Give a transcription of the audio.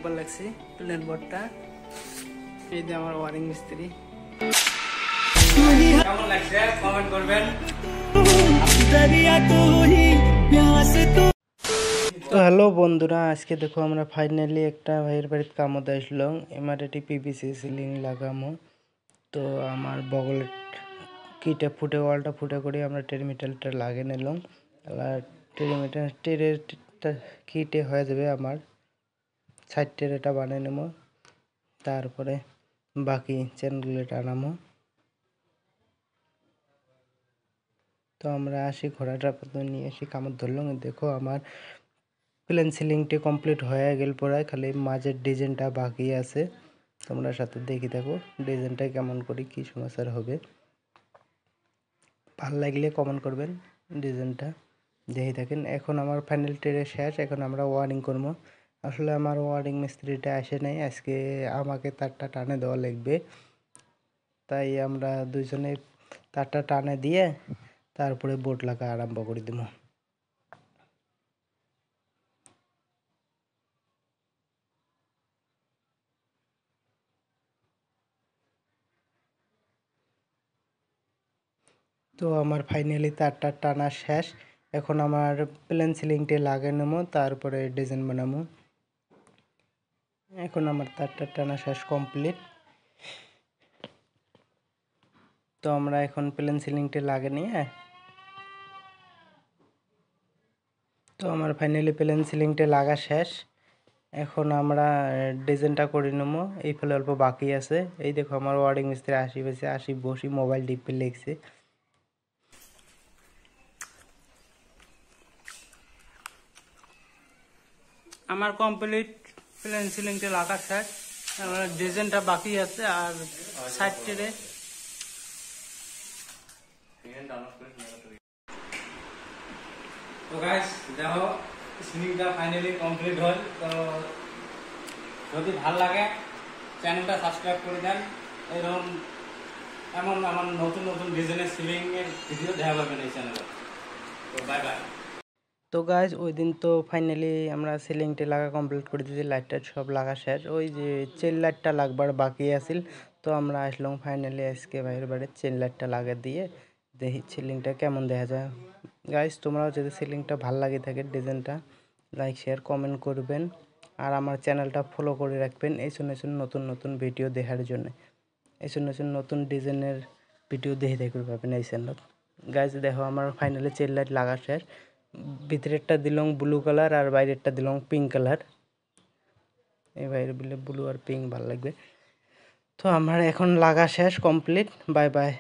Super লাগছে plane বোর্ডটা। এই যে আমার ওয়ারিং মিস্ত্রি। কেমন লাগছে কমেন্ট করবেন। তো হ্যালো বন্ধুরা, আজকে দেখো আমরা ফাইনালি একটা ভাইয়ের বাড়িতে কামতে আসলাম। এমআরটি পিভিসি সিলিং লাগামো। তো আমার বগলের কিটা ফুটে ওয়ালটা ফুটে করে আমরা টেরিমিটারটা লাগিয়ে নিলাম। আর টেরিমিটার কিটে হয়ে যাবে আমার সাইড টেরেটা বানিয়ে নেবো। তারপরে বাকি চেনগুলো টানামো। তো আমরা আসি ঘোড়াটা নিয়ে এসে কামড় ধরলাম। দেখো আমার প্লেন সিলিংটি কমপ্লিট হয়ে গেল, পড়ায় খালি মাঝের ডিজাইনটা বাকি আছে। তোমরা সাথে দেখি দেখো ডিজাইনটা কেমন করে কি সমস্যা হবে। ভালো লাগলে কমেন্ট করবেন ডিজাইনটা দেখি থাকেন। এখন আমার ফাইনাল টেরে শেষ, এখন আমরা ওয়ারিং করবো। আসলে আমার ওয়ারিং মিস্ত্রিটা আসে নাই, আজকে আমাকে তারটা টানে দেওয়া লাগবে। তাই আমরা দুইজনে তারটা টানে দিয়ে তারপরে বোর্ড লাগা আরম্ভ করে দেবো। তো আমার ফাইনালি তারটা টানা শেষ। এখন আমার প্লেন সিলিংটি লাগিয়ে নেবো, তারপরে ডিজাইন বানাবো। এখন আমার তারটা টানা শেষ কমপ্লিট। তো আমরা এখন প্লেন সিলিংটি লাগিয়ে নিয়ে তো আমার ফাইনালি প্লেন সিলিংটি লাগা শেষ। এখন আমরা ডিজাইনটা করে নেবো। এই ফলে অল্প বাকি আছে। এই দেখো আমার ওয়ারিং মিস্ত্রি আসি বসি মোবাইল টিপে লেগছে। আমার কমপ্লিট প্লেন সিলিংটা লাগা শেষ। আমার ডিজাইনটা বাকি আছে আর সাইড টেরে তো গাইস দেখো সিলিংটা ফাইনালি কমপ্লিট হল। তো যদি ভালো লাগে চ্যানেলটা সাবস্ক্রাইব করে দেন। এরকম এমন আমার নতুন নতুন ডিজাইনের সিলিং এর ভিডিও দেখা পাবেন এই চ্যানেলে। তো বাই বাই। তো গাইজ ওই দিন তো ফাইনালি আমরা সিলিংটি লাগা কমপ্লিট করে দিয়েছি, লাইটটা সব লাগা শেষ। ওই যে চেন লাইটটা লাগবার বাকি আছিল। তো আমরা আসলাম ফাইনালি আজকে বাইরের বাড়ি চেন লাইটটা লাগা দিয়ে দেখি সিলিংটা কেমন দেখা যায়। গাইজ তোমরাও যদি সিলিংটা ভালো লাগে থাকে ডিজাইনটা লাইক শেয়ার কমেন্ট করবেন। আর আমার চ্যানেলটা ফলো করে রাখবেন এই নতুন নতুন ভিডিও দেখার জন্য। এই নতুন ডিজাইনের ভিডিও দেখতে পাবেন এই চ্যানেলত। গাইজ দেখো আমার ফাইনালি চেন লাইট লাগা শেষ। ভিতরেরটা দিলাম ব্লু কালার আর বাইরেরটা দিলাম পিঙ্ক কালার। এই বাইরে দিলে ব্লু আর পিঙ্ক ভালো লাগবে। তো আমার এখন লাগা শেষ কমপ্লিট। Bye bye.